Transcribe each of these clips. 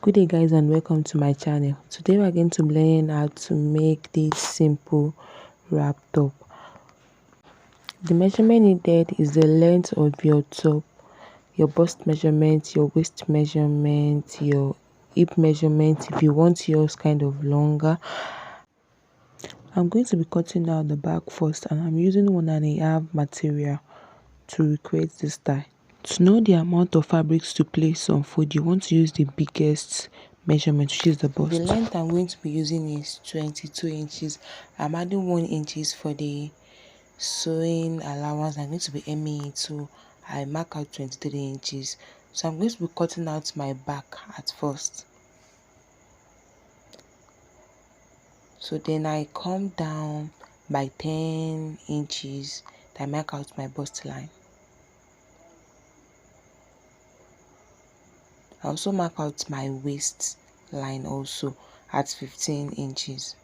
Good day guys, and welcome to my channel. Today we're going to learn how to make this simple wrap top. The measurement needed is the length of your top, your bust measurement, your waist measurement, your hip measurement if you want yours kind of longer. I'm going to be cutting out the back first, and I'm using 1.5 material to recreate this style. To know the amount of fabrics to place on fold, you want to use the biggest measurement, which is the bust. The length I'm going to be using is 22 inches. I'm adding 1 inches for the sewing allowance. I'm going to be hemming it, so I mark out 23 inches. So I'm going to be cutting out my back at first. So then I come down by 10 inches. I mark out my bust line. I also mark out my waist line also at 15 inches.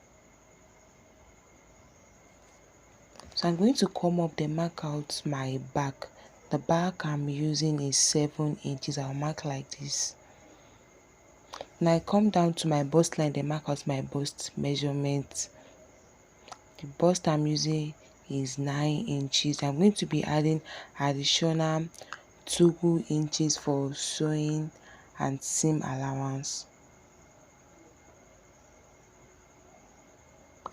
So I'm going to come up, then mark out my back. The back I'm using is 7 inches. I'll mark like this. Now I come down to my bust line, then mark out my bust measurement. The bust I'm using is 9 inches. I'm going to be adding additional 2 inches for sewing and seam allowance.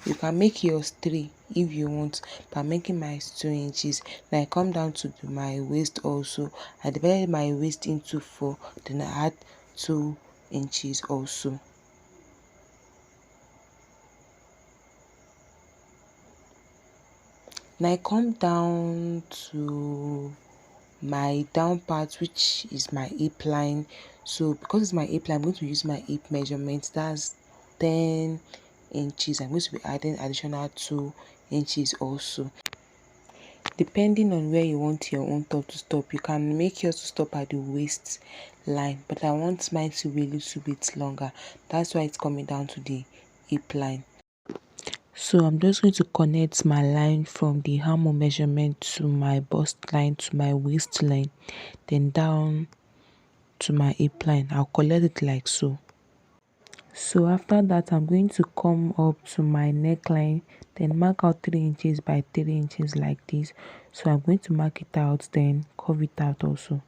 You can make yours 3 if you want, but I'm making mine 2 inches. Then I come down to my waist also. I divided my waist into 4, then I add 2 inches also. Now I come down to my down part, which is my hip line. So because it's my hip line, I'm going to use my hip measurement. That's 10 inches. I'm going to be adding additional 2 inches also. Depending on where you want your own top to stop, you can make yours to stop at the waist line, but I want mine to be a little bit longer. That's why it's coming down to the hip line. So I'm just going to connect my line from the armhole measurement to my bust line to my waist line, then down to my hip line. I'll collect it like so. So after that, I'm going to come up to my neckline, then mark out 3 inches by 3 inches like this. So I'm going to mark it out, then curve it out also.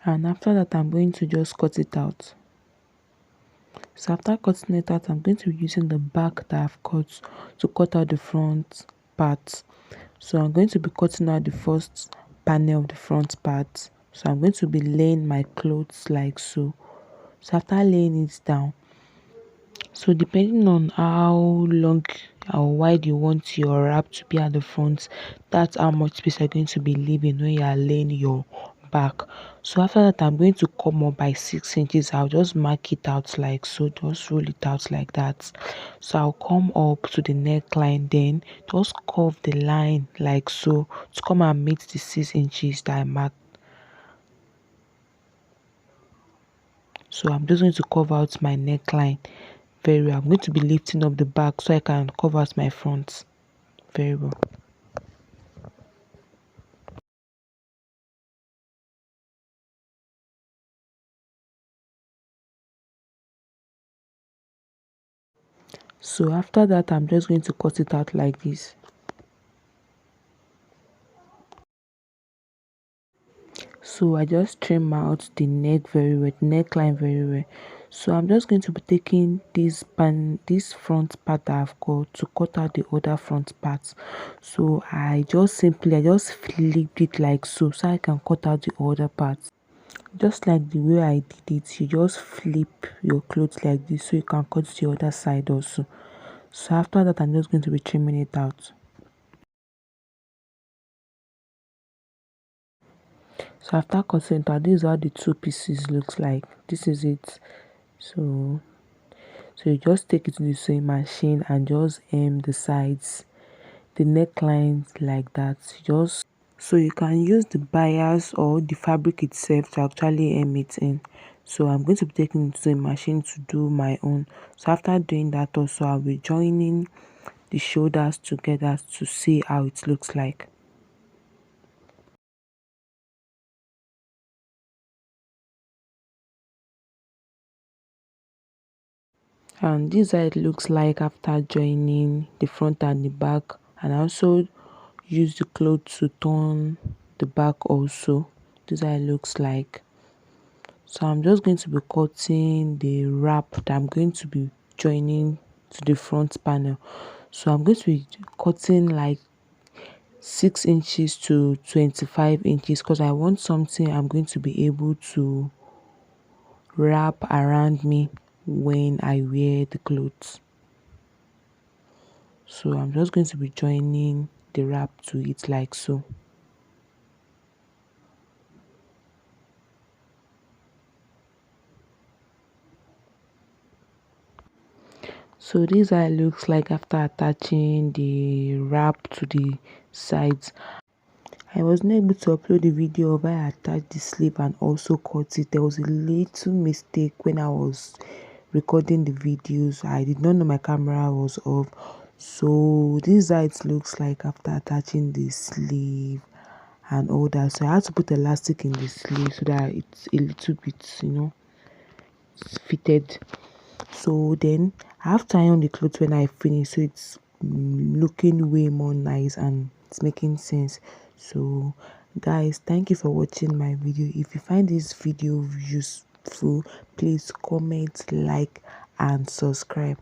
And after that, I'm going to just cut it out. So after cutting it out, I'm going to be using the back that I've cut to cut out the front part. So I'm going to be cutting out the first panel of the front part. So I'm going to be laying my clothes like so. So after laying it down, so depending on how long or wide you want your wrap to be at the front, that's how much space you're going to be leaving when you are laying your back. So after that, I'm going to come up by 6 inches. I'll just mark it out like so, just roll it out like that. So I'll come up to the neckline, then just curve the line like so to come and meet the 6 inches that I marked. So I'm just going to cover out my neckline very well. I'm going to be lifting up the back so I can cover out my front very well. So after that, I'm just going to cut it out like this. So I just trim out the neck very well, the neckline very well. So I'm just going to be taking this front part that I've got to cut out the other front part. So I just flipped it like so I can cut out the other parts. Just like the way I did it, you just flip your clothes like this so you can cut the other side also. So after that, I'm just going to be trimming it out. So after cutting it out, this is how the two pieces looks like. This is it. So you just take it to the sewing machine and just hem the sides, the necklines like that. Just so you can use the bias or the fabric itself to actually hem it in. So I'm going to be taking it to the machine to do my own. So after doing that also, I'll be joining the shoulders together to see how it looks like. And this is how it looks like after joining the front and the back. And I also use the cloth to turn the back also. This is how it looks like. So I'm just going to be cutting the wrap that I'm going to be joining to the front panel. So I'm going to be cutting like 6 inches to 25 inches because I want something I'm going to be able to wrap around me when I wear the clothes. So I'm just going to be joining the wrap to it like so. So this is how it looks like after attaching the wrap to the sides. I was not able to upload the video of how I attached the sleeve and also cut it. There was a little mistake when I was recording the videos. I did not know my camera was off. So this is how it looks like after attaching the sleeve and all that. So I had to put elastic in the sleeve so that it's a little bit, fitted. So then I have to iron the clothes when I finish, so it's looking way more nice and it's making sense. So guys, thank you for watching my video. If you find this video useful, please comment, like and subscribe.